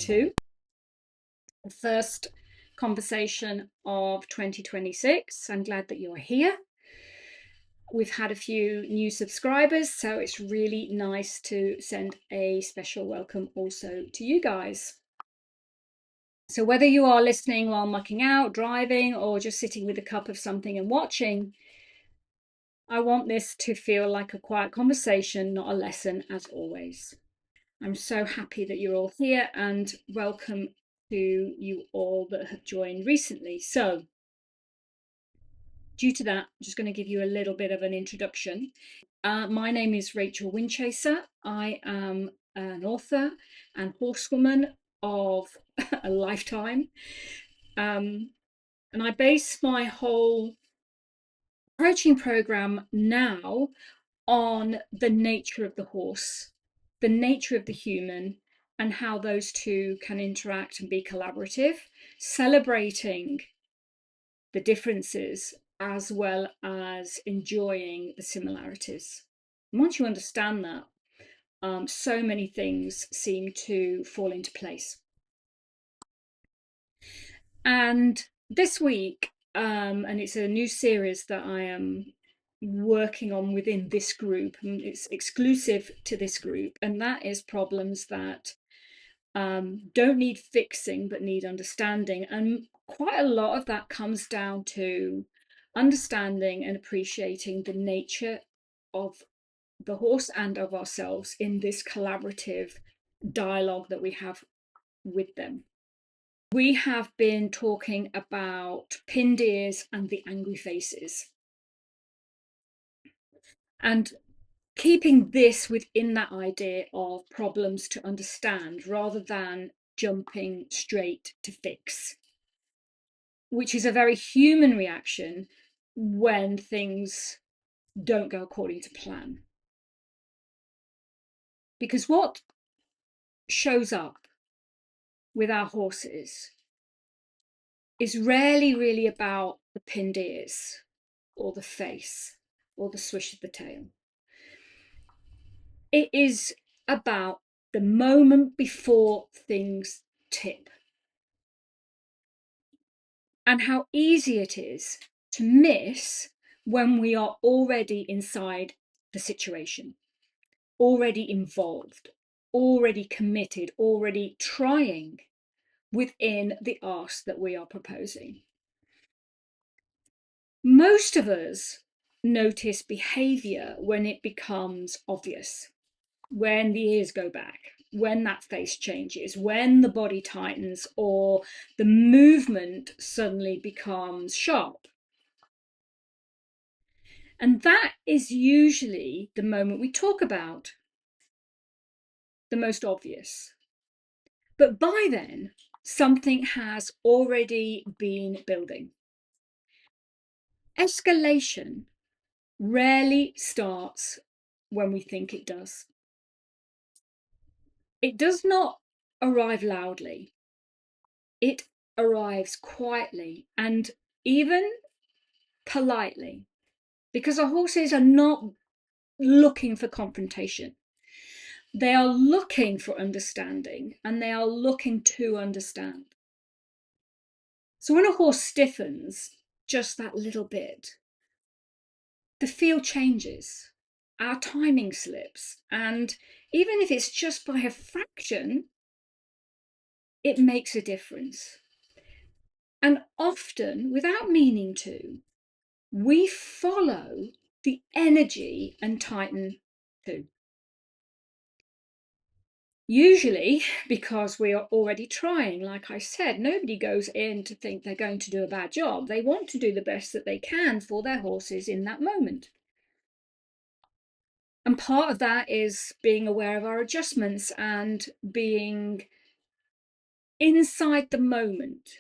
SE2, the first conversation of 2026. I'm glad that you're here. We've had a few new subscribers, so it's really nice to send a special welcome also to you guys. So whether you are listening while mucking out, driving, or just sitting with a cup of something and watching, I want this to feel like a quiet conversation, not a lesson, as always. I'm so happy that you're all here, and welcome to you all that have joined recently. So due to that, I'm just going to give you a little bit of an introduction. My name is Rachel Winchaser. I am an author and horsewoman of a lifetime. And I base my whole coaching program now on the nature of the horse, the nature of the human, and how those two can interact and be collaborative, celebrating the differences as well as enjoying the similarities. And once you understand that, so many things seem to fall into place. And this week, and it's a new series that I am working on within this group, and it's exclusive to this group, and that is problems that don't need fixing but need understanding. And quite a lot of that comes down to understanding and appreciating the nature of the horse and of ourselves in this collaborative dialogue that we have with them. We have been talking about pinned ears and the angry faces, and keeping this within that idea of problems to understand rather than jumping straight to fix, which is a very human reaction when things don't go according to plan. Because what shows up with our horses is rarely really about the pinned ears or the face or the swish of the tail. It is about the moment before things tip, and how easy it is to miss when we are already inside the situation, already involved, already committed, already trying within the ask that we are proposing. Most of us notice behaviour when it becomes obvious, when the ears go back, when that face changes, when the body tightens, or the movement suddenly becomes sharp. And that is usually the moment we talk about, the most obvious. But by then, something has already been building. Escalation rarely starts when we think it does. It does not arrive loudly. It arrives quietly and even politely, because our horses are not looking for confrontation. They are looking for understanding, and they are looking to understand. So when a horse stiffens just that little bit, the feel changes, our timing slips, and even if it's just by a fraction, it makes a difference. And often, without meaning to, we follow the energy and tighten too. Usually because we are already trying. Like I said, nobody goes in to think they're going to do a bad job. They want to do the best that they can for their horses in that moment. And part of that is being aware of our adjustments and being inside the moment.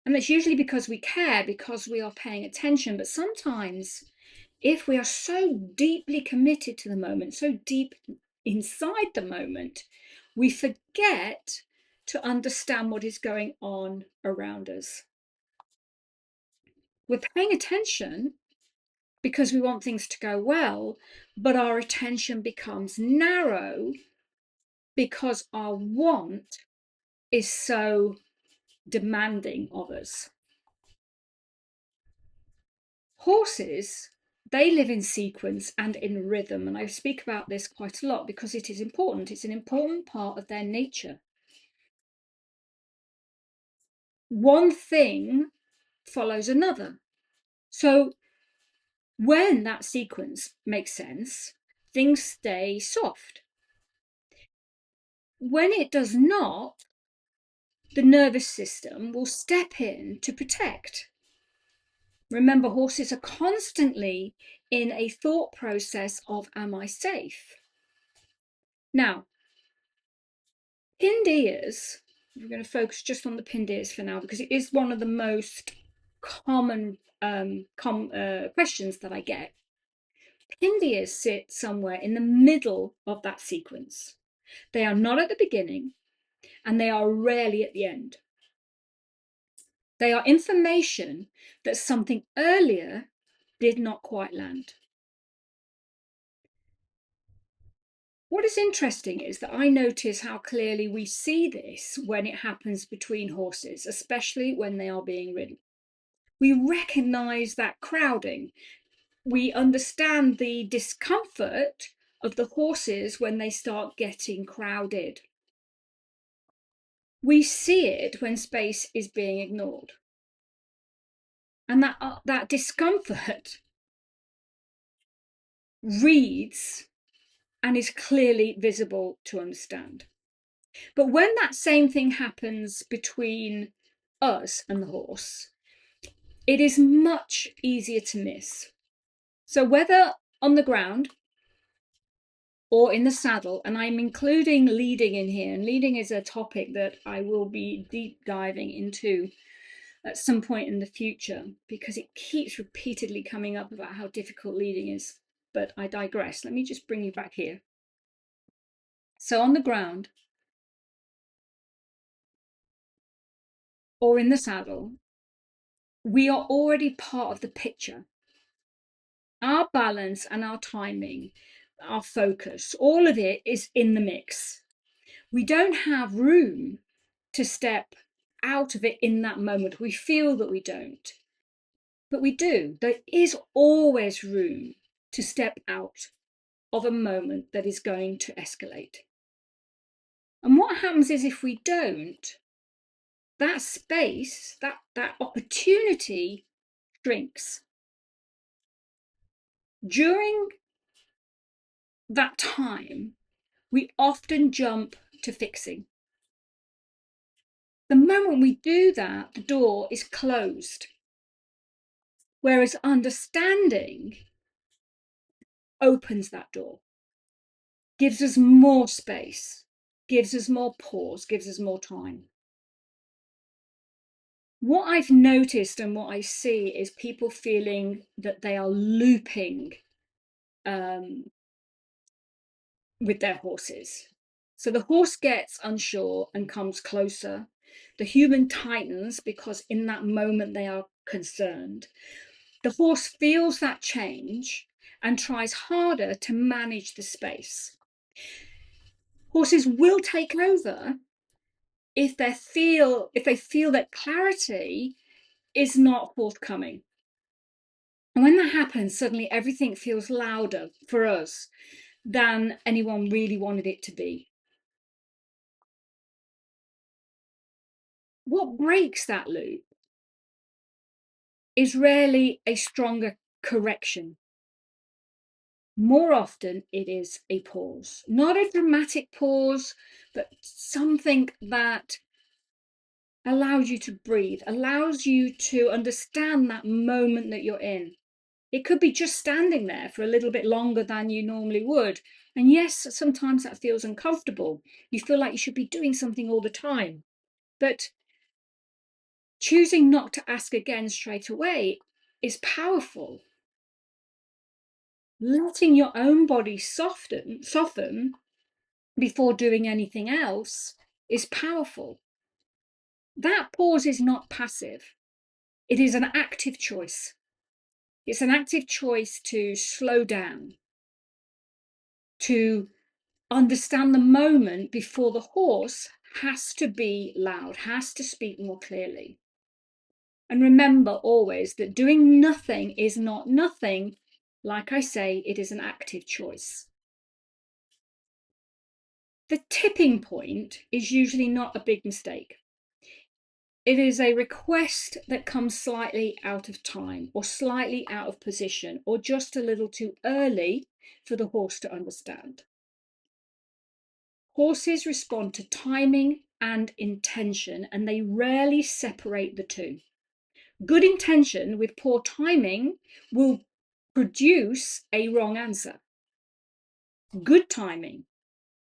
And that's usually because we care, because we are paying attention. But sometimes, if we are so deeply committed to the moment, so deep inside the moment, we forget to understand what is going on around us. We're paying attention because we want things to go well, but our attention becomes narrow because our want is so demanding of us. Horses, they live in sequence and in rhythm, and I speak about this quite a lot because it is important. It's an important part of their nature. One thing follows another. So when that sequence makes sense, things stay soft. When it does not, the nervous system will step in to protect. Remember, horses are constantly in a thought process of, am I safe? Now, pinned ears, we're going to focus just on the pinned ears for now because it is one of the most common questions that I get. Pinned ears sit somewhere in the middle of that sequence. They are not at the beginning and they are rarely at the end. They are information that something earlier did not quite land. What is interesting is that I notice how clearly we see this when it happens between horses, especially when they are being ridden. We recognize that crowding. We understand the discomfort of the horses when they start getting crowded. We see it when space is being ignored. And that discomfort reads and is clearly visible to understand. But when that same thing happens between us and the horse, it is much easier to miss. So whether on the ground or in the saddle, and I'm including leading in here, and leading is a topic that I will be deep diving into at some point in the future because it keeps repeatedly coming up about how difficult leading is. But I digress. Let me just bring you back here. So on the ground or in the saddle, we are already part of the picture. Our balance and our timing, our focus, all of it is in the mix. We don't have room to step out of it in that moment. We feel that we don't, but we do. There is always room to step out of a moment that is going to escalate. And what happens is if we don't, that space, that opportunity shrinks. During that time, we often jump to fixing. The moment we do that, the door is closed. Whereas understanding opens that door, gives us more space, gives us more pause, gives us more time. What I've noticed and what I see is people feeling that they are looping with their horses. So the horse gets unsure and comes closer. The human tightens because in that moment they are concerned. The horse feels that change and tries harder to manage the space. Horses will take over if they feel that clarity is not forthcoming. And when that happens, suddenly everything feels louder for us than anyone really wanted it to be. What breaks that loop is rarely a stronger correction. More often it is a pause, not a dramatic pause, but something that allows you to breathe, allows you to understand that moment that you're in. It could be just standing there for a little bit longer than you normally would. And yes, sometimes that feels uncomfortable. You feel like you should be doing something all the time. But choosing not to ask again straight away is powerful. Letting your own body soften before doing anything else is powerful. That pause is not passive. It is an active choice. It's an active choice to slow down, to understand the moment before the horse has to be loud, has to speak more clearly. And remember always that doing nothing is not nothing. Like I say, it is an active choice. The tipping point is usually not a big mistake. It is a request that comes slightly out of time or slightly out of position or just a little too early for the horse to understand. Horses respond to timing and intention, and they rarely separate the two. Good intention with poor timing will produce a wrong answer. Good timing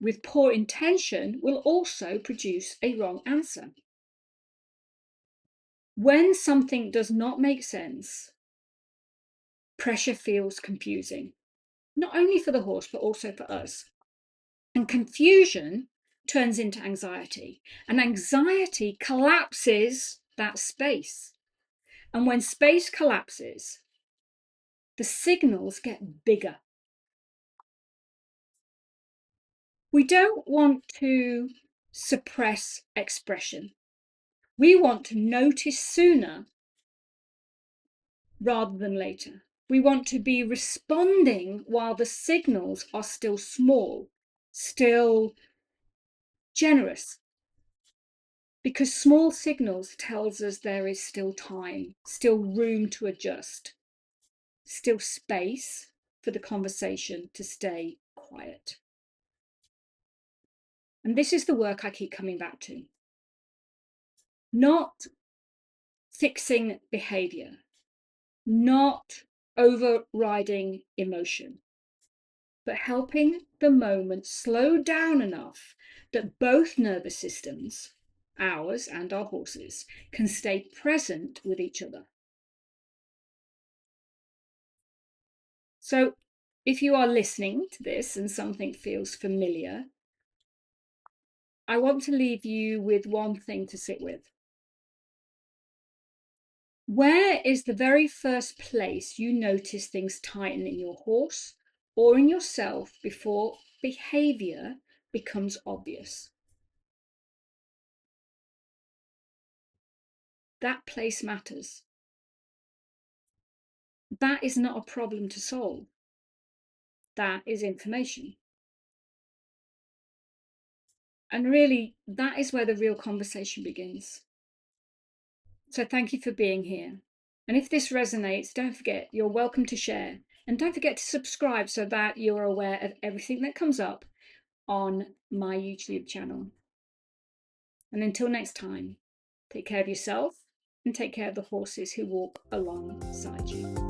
with poor intention will also produce a wrong answer. When something does not make sense, pressure feels confusing, not only for the horse, but also for us. And confusion turns into anxiety, and anxiety collapses that space. And when space collapses, the signals get bigger. We don't want to suppress expression. We want to notice sooner rather than later. We want to be responding while the signals are still small, still generous. Because small signals tells us there is still time, still room to adjust, still space for the conversation to stay quiet. And this is the work I keep coming back to. Not fixing behavior, not overriding emotion, but helping the moment slow down enough that both nervous systems, ours and our horses, can stay present with each other. So if you are listening to this and something feels familiar, I want to leave you with one thing to sit with. Where is the very first place you notice things tighten in your horse or in yourself before behavior becomes obvious? That place matters. That is not a problem to solve. That is information. And really, that is where the real conversation begins. So thank you for being here. And if this resonates, don't forget, you're welcome to share. And don't forget to subscribe so that you're aware of everything that comes up on my YouTube channel. And until next time, take care of yourself and take care of the horses who walk alongside you.